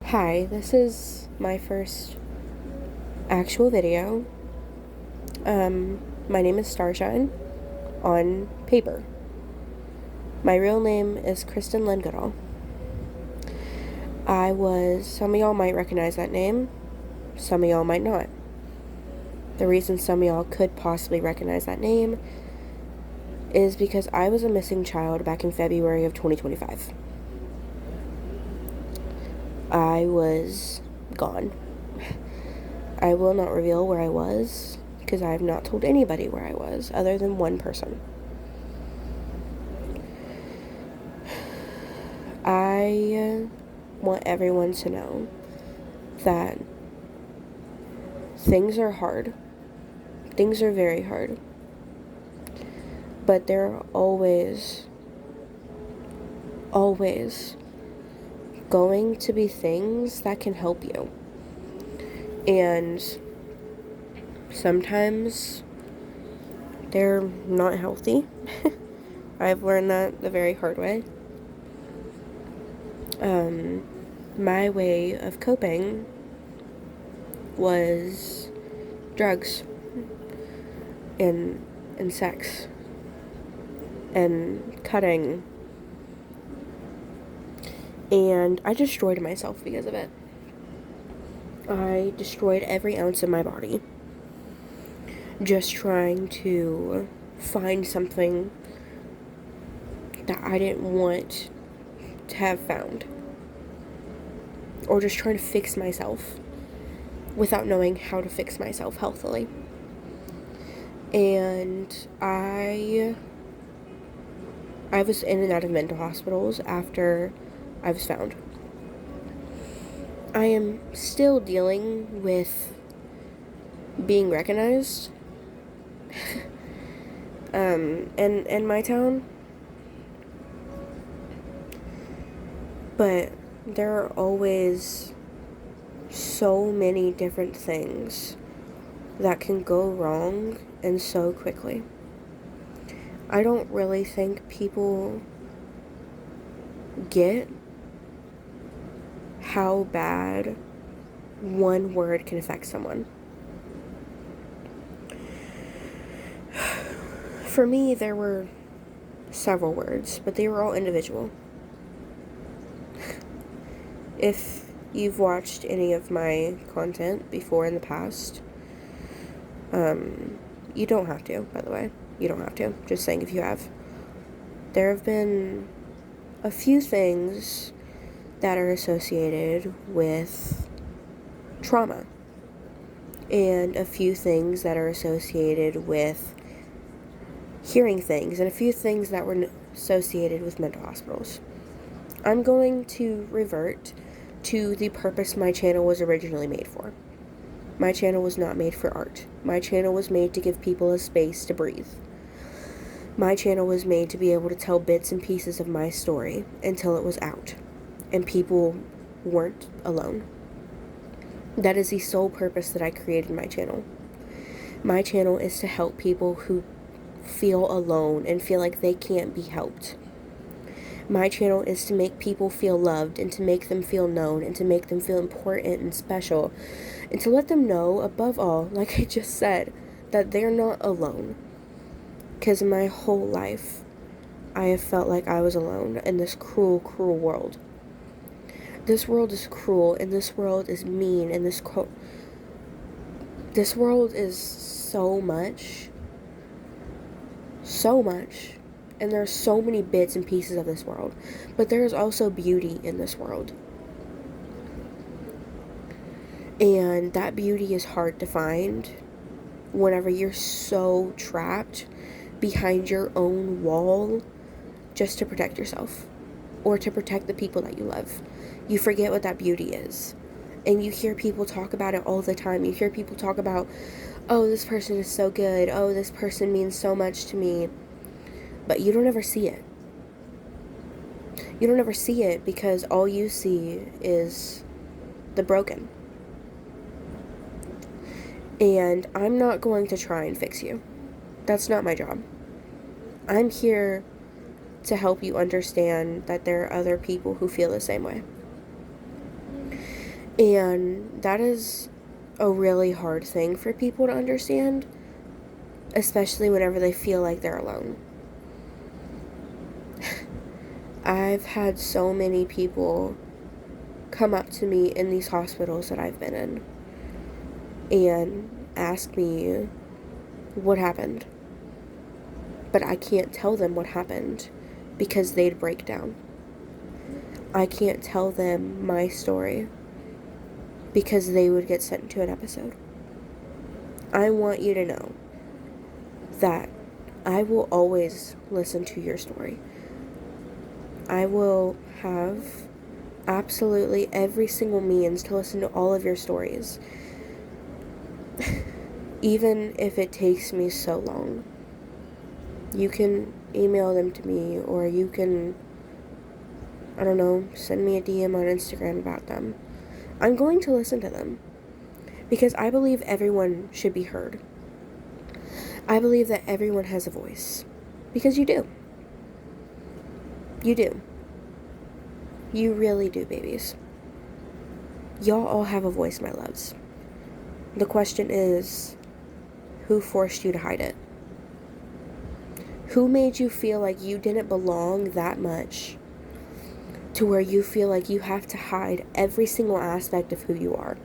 Hi, this is my first actual video. My name is Starshine on paper. My real name is Kristen Lynn Goodall. Some of y'all might recognize that name, some of y'all might not. The reason some of y'all could possibly recognize that name is because I was a missing child back in February of 2025. I was gone. I will not reveal where I was because I have not told anybody where I was other than one person. I want everyone to know that things are hard. Things are very hard. But there are always going to be things that can help you. And sometimes they're not healthy. I've learned that the very hard way. My way of coping was drugs and sex and cutting. And I destroyed myself because of it. I destroyed every ounce of my body just trying to find something that I didn't want to have found, or just trying to fix myself without knowing how to fix myself healthily. And I was in and out of mental hospitals after I was found. I am still dealing with being recognized in my town, but there are always so many different things that can go wrong and so quickly. I don't really think people get how bad one word can affect someone. For me, there were several words, but they were all individual. If you've watched any of my content before in the past, you don't have to, by the way. You don't have to. Just saying if you have. There have been a few things that are associated with trauma, and a few things that are associated with hearing things, and a few things that were associated with mental hospitals. I'm going to revert to the purpose my channel was originally made for. My channel was not made for art. My channel was made to give people a space to breathe. My channel was made to be able to tell bits and pieces of my story until it was out and people weren't alone. That is the sole purpose that I created my channel. My channel is to help people who feel alone and feel like they can't be helped. My channel is to make people feel loved and to make them feel known and to make them feel important and special and to let them know, above all, like I just said, that they're not alone. Because my whole life, I have felt like I was alone in this cruel, cruel world. This world is cruel, and this world is mean, and this world is so much, and there are so many bits and pieces of this world, but there is also beauty in this world. And that beauty is hard to find whenever you're so trapped behind your own wall just to protect yourself or to protect the people that you love. You forget what that beauty is. And you hear people talk about it all the time. You hear people talk about, oh, this person is so good. Oh, this person means so much to me. But you don't ever see it. You don't ever see it because all you see is the broken. And I'm not going to try and fix you. That's not my job. I'm here to help you understand that there are other people who feel the same way. And that is a really hard thing for people to understand, especially whenever they feel like they're alone. I've had so many people come up to me in these hospitals that I've been in and ask me what happened. But I can't tell them what happened because they'd break down. I can't tell them my story because they would get sent to an episode. I want you to know that I will always listen to your story. I will have absolutely every single means to listen to all of your stories, even if it takes me so long. You can email them to me, or you can, I don't know, send me a DM on Instagram about them. I'm going to listen to them because I believe everyone should be heard. I believe that everyone has a voice because you do. You do. You really do, babies. Y'all all have a voice, my loves. The question is, who forced you to hide it? Who made you feel like you didn't belong that much to where you feel like you have to hide every single aspect of who you are?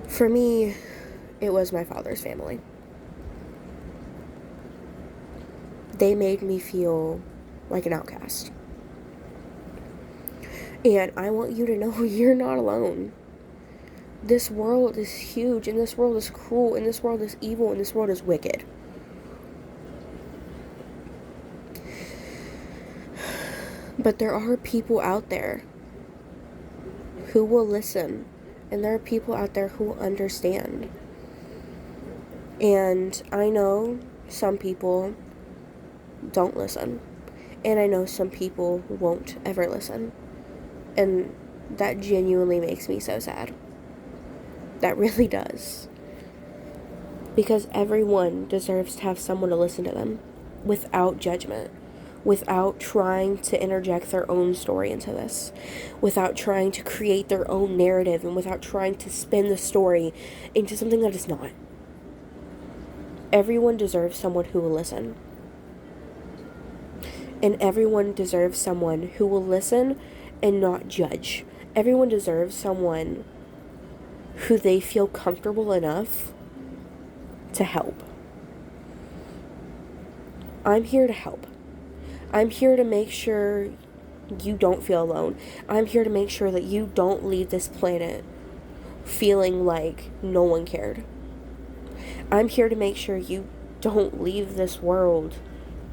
For me, it was my father's family. They made me feel like an outcast. And I want you to know you're not alone. This world is huge, and this world is cruel, and this world is evil, and this world is wicked. But there are people out there who will listen, and there are people out there who will understand. And I know some people don't listen, and I know some people won't ever listen, and that genuinely makes me so sad. That really does, because everyone deserves to have someone to listen to them without judgment, without trying to interject their own story into this, without trying to create their own narrative, and without trying to spin the story into something that is not. Everyone deserves someone who will listen. And everyone deserves someone who will listen and not judge. Everyone deserves someone who they feel comfortable enough to help. I'm here to help. I'm here to make sure you don't feel alone. I'm here to make sure that you don't leave this planet feeling like no one cared. I'm here to make sure you don't leave this world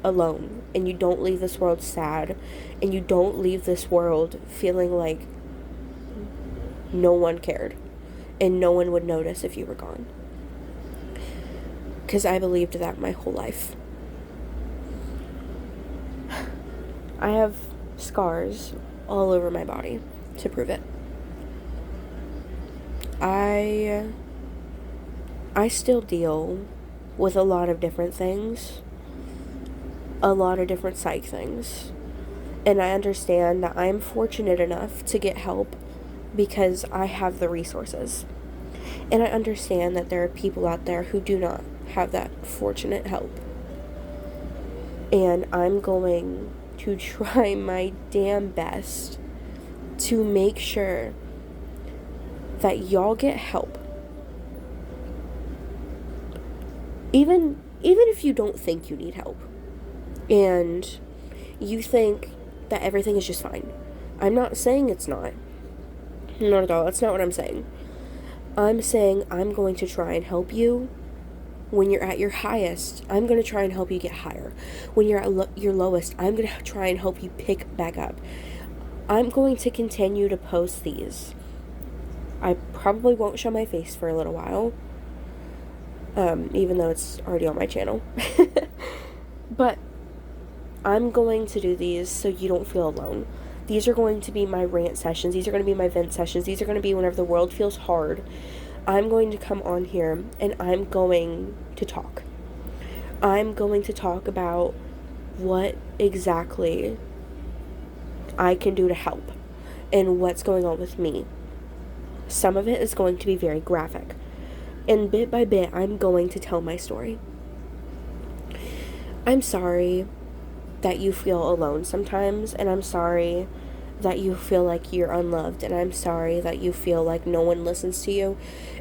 alone, and you don't leave this world sad, and you don't leave this world feeling like no one cared and no one would notice if you were gone. Because I believed that my whole life. I have scars all over my body to prove it. I still deal with a lot of different things, a lot of different psych things, and I understand that I'm fortunate enough to get help because I have the resources, and I understand that there are people out there who do not have that fortunate help, and I'm going to try my damn best to make sure that y'all get help. Even if you don't think you need help, and you think that everything is just fine. I'm not saying it's not. Not at all. That's not what I'm saying. I'm saying I'm going to try and help you when you're at your highest. I'm going to try and help you get higher. When you're at your lowest, I'm going to try and help you pick back up. I'm going to continue to post these. I probably won't show my face for a little while. Even though it's already on my channel. But I'm going to do these so you don't feel alone. These are going to be my rant sessions. These are going to be my vent sessions. These are going to be whenever the world feels hard. I'm going to come on here and I'm going to talk. I'm going to talk about what exactly I can do to help. and what's going on with me. Some of it is going to be very graphic. And bit by bit, I'm going to tell my story. I'm sorry that you feel alone sometimes, and I'm sorry that you feel like you're unloved, and I'm sorry that you feel like no one listens to you,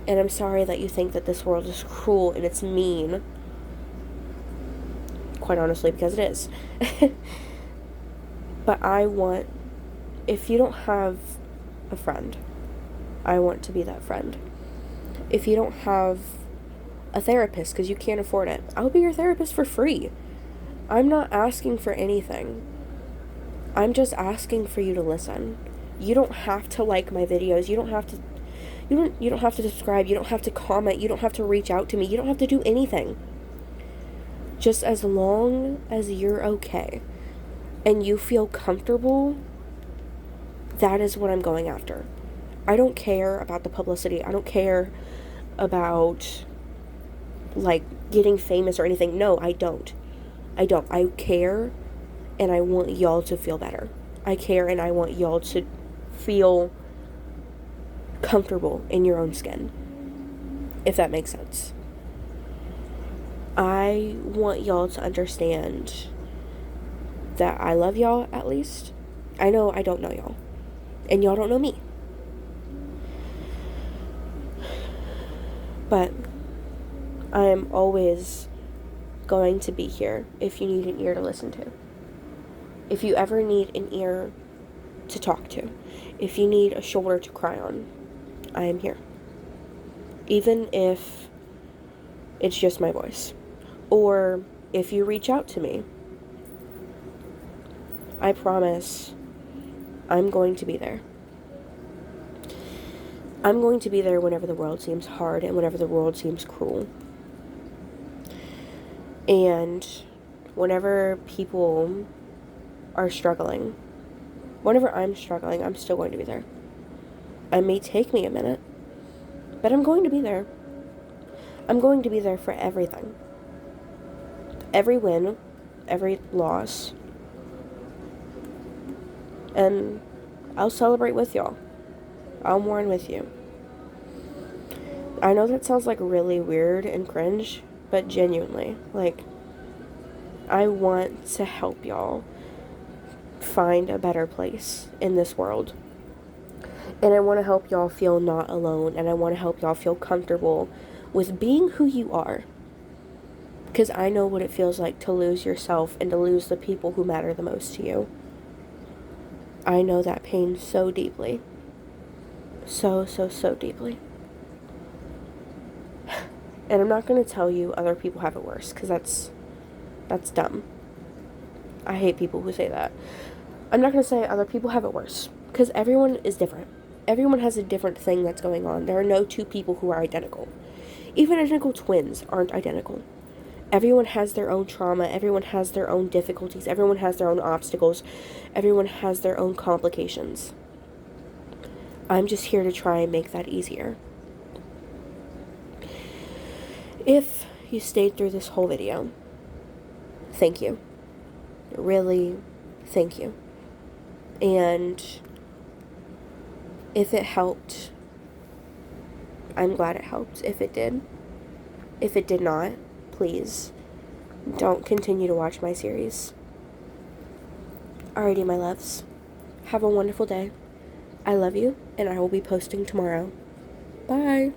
and I'm sorry that you think that this world is cruel and it's mean. Quite honestly, because it is. But if you don't have a friend, I want to be that friend. If you don't have a therapist because you can't afford it, I'll be your therapist for free. I'm not asking for anything. I'm just asking for you to listen. You don't have to like my videos. You don't have to subscribe. You don't have to comment. You don't have to reach out to me. You don't have to do anything. Just as long as you're okay and you feel comfortable, that is what I'm going after. I don't care about the publicity. I don't care about, like, getting famous or anything. No, I don't. I care, and I want y'all to feel better. I care, and I want y'all to feel comfortable in your own skin, if that makes sense. I want y'all to understand that I love y'all, at least. I know I don't know y'all, and y'all don't know me. But I am always going to be here if you need an ear to listen to. If you ever need an ear to talk to. If you need a shoulder to cry on, I am here. Even if it's just my voice. Or if you reach out to me, I promise I'm going to be there. I'm going to be there whenever the world seems hard and whenever the world seems cruel. And whenever people are struggling, whenever I'm struggling, I'm still going to be there. It may take me a minute, but I'm going to be there. I'm going to be there for everything. Every win, every loss. And I'll celebrate with y'all. I'll mourn with you. I know that sounds like really weird and cringe, but genuinely, like, I want to help y'all find a better place in this world. And I want to help y'all feel not alone, and I want to help y'all feel comfortable with being who you are. Because I know what it feels like to lose yourself and to lose the people who matter the most to you. I know that pain so deeply. So deeply. And I'm not going to tell you other people have it worse, because that's dumb. I hate people who say that. I'm not going to say other people have it worse, because everyone is different. Everyone has a different thing that's going on. There are no two people who are identical. Even identical twins aren't identical. Everyone has their own trauma. Everyone has their own difficulties. Everyone has their own obstacles. Everyone has their own complications. I'm just here to try and make that easier. If you stayed through this whole video, thank you. Really, thank you. And if it helped, I'm glad it helped. If it did. If it did not, please don't continue to watch my series. Alrighty, my loves. Have a wonderful day. I love you, and I will be posting tomorrow. Bye.